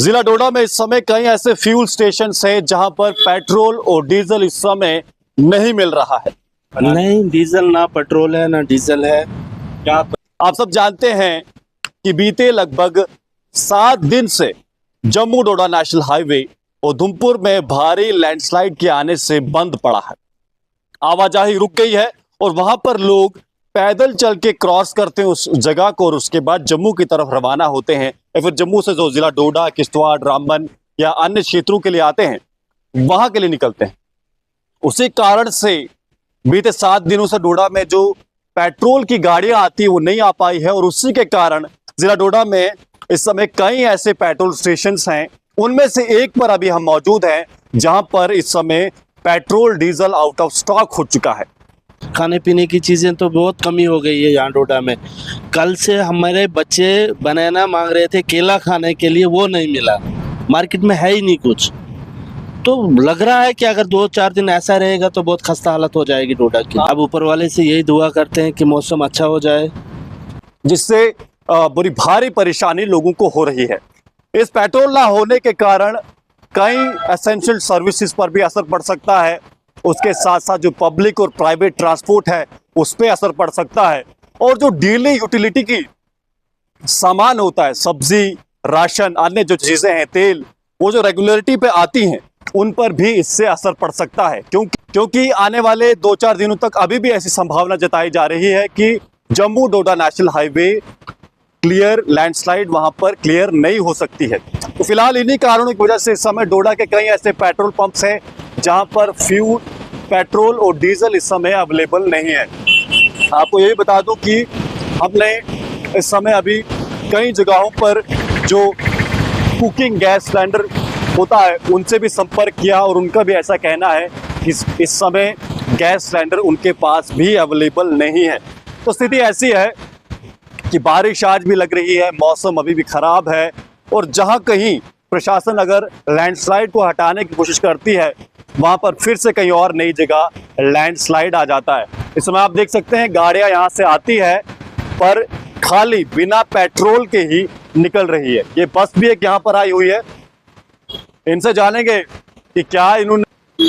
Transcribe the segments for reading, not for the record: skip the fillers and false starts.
जिला डोडा में इस समय कई ऐसे फ्यूल स्टेशन हैं जहां पर पेट्रोल और डीजल इस समय नहीं मिल रहा है। नहीं, डीजल ना पेट्रोल है ना डीजल है। क्या आप सब जानते हैं कि बीते लगभग 7 दिन से जम्मू डोडा नेशनल हाईवे उधमपुर में भारी लैंडस्लाइड के आने से बंद पड़ा है। आवाजाही रुक गई है और वहां पर लोग पैदल चल के क्रॉस करते हैं उस जगह को और उसके बाद जम्मू की तरफ रवाना होते हैं या फिर जम्मू से जो जिला डोडा, किश्तवाड़, रामबन या अन्य क्षेत्रों के लिए आते हैं वहां के लिए निकलते हैं। उसी कारण से बीते 7 दिनों से डोडा में जो पेट्रोल की गाड़ियां आती है वो नहीं आ पाई है और उसी के कारण जिला डोडा में इस समय कई ऐसे पेट्रोल स्टेशन हैं। उनमें से एक पर अभी हम मौजूद हैं जहां पर इस समय petrol diesel out of stock हो चुका है। खाने पीने की चीज़ें तो बहुत कमी हो गई है यहाँ डोडा में। कल से हमारे बच्चे बनाना मांग रहे थे केला खाने के लिए, वो नहीं मिला। मार्केट में है ही नहीं कुछ। तो लग रहा है कि अगर 2-4 दिन ऐसा रहेगा तो बहुत खस्ता हालत हो जाएगी डोडा की। अब ऊपर वाले से यही दुआ करते हैं कि मौसम अच्छा हो जाए, जिससे बड़ी भारी परेशानी लोगों को हो रही है। इस पेट्रोल ना होने के कारण कई एसेंशियल सर्विसेज पर भी असर पड़ सकता है। उसके साथ साथ जो पब्लिक और प्राइवेट ट्रांसपोर्ट है उस पर असर पड़ सकता है और जो डेली यूटिलिटी की सामान होता है, सब्जी, राशन, अन्य जो चीजें हैं, तेल, वो जो रेगुलरिटी पे आती हैं उन पर भी इससे असर पड़ सकता है। क्योंकि आने वाले 2-4 दिनों तक अभी भी ऐसी संभावना जताई जा रही है कि जम्मू डोडा नेशनल हाईवे क्लियर, लैंडस्लाइड वहां पर क्लियर नहीं हो सकती है। तो फिलहाल इन्हीं कारणों की वजह से इस समय डोडा के कई ऐसे पेट्रोल पंप्स हैं जहां पर फ्यूल, पेट्रोल और डीजल इस समय अवेलेबल नहीं है। आपको ये भी बता दूं कि हमने इस समय अभी कई जगहों पर जो कुकिंग गैस सिलेंडर होता है उनसे भी संपर्क किया और उनका भी ऐसा कहना है कि इस समय गैस सिलेंडर उनके पास भी अवेलेबल नहीं है। तो स्थिति ऐसी है कि बारिश आज भी लग रही है, मौसम अभी भी खराब है और जहां कहीं प्रशासन अगर लैंडस्लाइड को हटाने की कोशिश करती है वहां पर फिर से कहीं और नई जगह लैंडस्लाइड आ जाता है। इस समय आप देख सकते हैं गाड़ियां यहां से आती है पर खाली बिना पेट्रोल के ही निकल रही है। ये बस भी एक यहां पर आई हुई है। इनसे जानेंगे कि क्या इन्होंने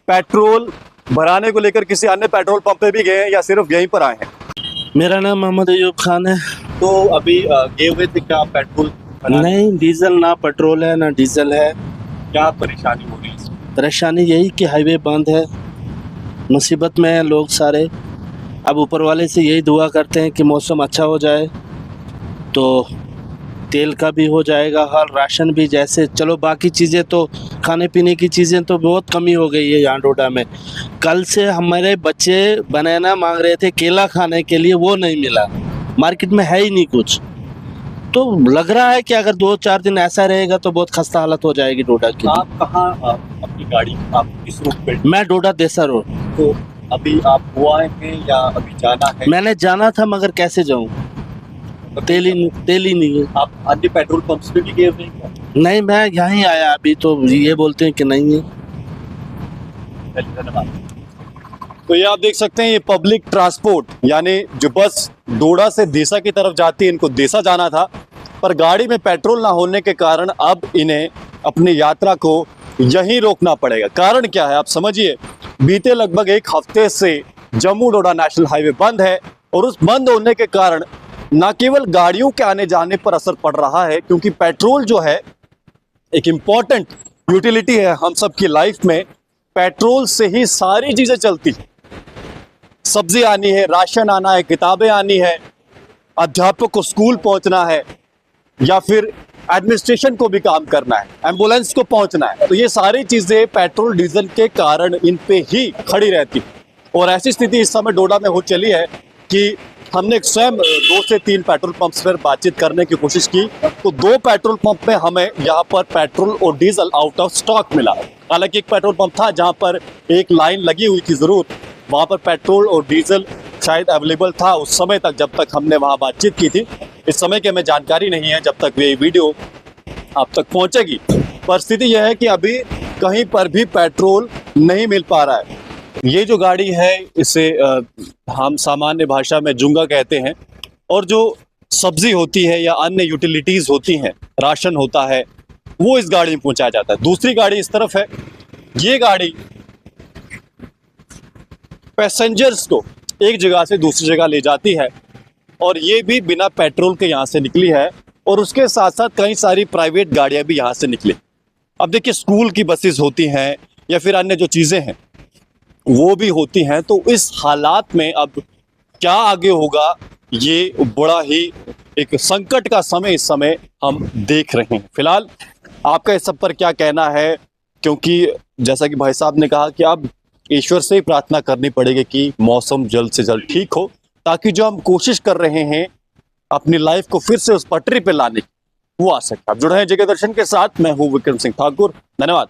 पेट्रोल भराने को लेकर किसी अन्य पेट्रोल पंप पे भी गए हैं या सिर्फ यहीं पर आए हैं। मेरा नाम मोहम्मद अयूब खान है। तो अभी गए हुए थे क्या पेट्रोल? नहीं, डीजल ना पेट्रोल है ना डीजल है। क्या परेशानी हो रही है? परेशानी यही कि हाईवे बंद है, मुसीबत में हैं लोग सारे। अब ऊपर वाले से यही दुआ करते हैं कि मौसम अच्छा हो जाए तो तेल का भी हो जाएगा हल, राशन भी, जैसे चलो बाकी चीज़ें तो खाने पीने की चीज़ें तो बहुत कमी हो गई है यहाँ डोडा में। कल से हमारे बच्चे बनाना मांग रहे थे केला खाने के लिए, वो नहीं मिला। मार्केट में है ही नहीं कुछ। तो लग रहा है कि अगर 2-4 दिन ऐसा रहेगा तो बहुत खस्ता हालत हो जाएगी डोडा की। आप कहाँ अपनी गाड़ी, आप किस रूट पे? मैं डोडा देसा रोड। तो अभी आप वो आए हैं या अभी जाना है? मैंने जाना था मगर कैसे जाऊँ, तेल ही नहीं है। आप अन्य पेट्रोल पंप्स पे भी गए हुए हैं? नहीं, मैं यहीं आया अभी, तो ये बोलते हैं कि नहीं है। धन्यवाद। तो ये आप देख सकते हैं ये पब्लिक ट्रांसपोर्ट यानी जो बस डोडा से देसा की तरफ जाती है, इनको देसा जाना था पर गाड़ी में पेट्रोल ना होने के कारण अब इन्हें अपनी यात्रा को यहीं रोकना पड़ेगा। कारण क्या है आप समझिए, बीते लगभग 1 हफ्ते से जम्मू डोडा नेशनल हाईवे बंद है और उस बंद होने के कारण न केवल गाड़ियों के आने जाने पर असर पड़ रहा है क्योंकि पेट्रोल जो है एक इम्पॉर्टेंट यूटिलिटी है हम सब की लाइफ में। पेट्रोल से ही सारी चीजें चलती हैं। सब्जी आनी है, राशन आना है, किताबें आनी है, अध्यापक को स्कूल पहुंचना है या फिर एडमिनिस्ट्रेशन को भी काम करना है, एम्बुलेंस को पहुंचना है। तो ये सारी चीजें पेट्रोल डीजल के कारण इन पे ही खड़ी रहती और ऐसी स्थिति इस समय डोडा में हो चली है कि हमने स्वयं 2 से 3 पेट्रोल पंप्स पर बातचीत करने की कोशिश की तो 2 पेट्रोल पंप में हमें यहाँ पर पेट्रोल और डीजल आउट ऑफ स्टॉक मिला। हालांकि एक पेट्रोल पंप था जहाँ पर एक लाइन लगी हुई थी जरूर, वहाँ पर पेट्रोल और डीजल शायद अवेलेबल था उस समय तक जब तक हमने वहाँ बातचीत की थी। इस समय की हमें जानकारी नहीं है जब तक ये वीडियो आप तक पहुँचेगी। परिस्थिति यह है कि अभी कहीं पर भी पेट्रोल नहीं मिल पा रहा है। ये जो गाड़ी है इसे हम सामान्य भाषा में जुंगा कहते हैं और जो सब्जी होती है या अन्य यूटिलिटीज होती हैं, राशन होता है, वो इस गाड़ी में पहुंचाया जाता है। दूसरी गाड़ी इस तरफ है, ये गाड़ी पैसेंजर्स को एक जगह से दूसरी जगह ले जाती है और ये भी बिना पेट्रोल के यहाँ से निकली है और उसके साथ साथ कई सारी प्राइवेट गाड़ियां भी यहाँ से निकली। अब देखिए स्कूल की बसेस होती हैं या फिर अन्य जो चीज़ें हैं वो भी होती हैं, तो इस हालात में अब क्या आगे होगा, ये बड़ा ही एक संकट का समय इस समय हम देख रहे हैं। फिलहाल आपका इस सब पर क्या कहना है, क्योंकि जैसा कि भाई साहब ने कहा कि अब ईश्वर से ही प्रार्थना करनी पड़ेगी कि मौसम जल्द से जल्द ठीक हो, ताकि जो हम कोशिश कर रहे हैं अपनी लाइफ को फिर से उस पटरी पे लाने की, वो आ सकता है। आप जुड़े हैं जगह दर्शन के साथ, मैं हूं विक्रम सिंह ठाकुर, धन्यवाद।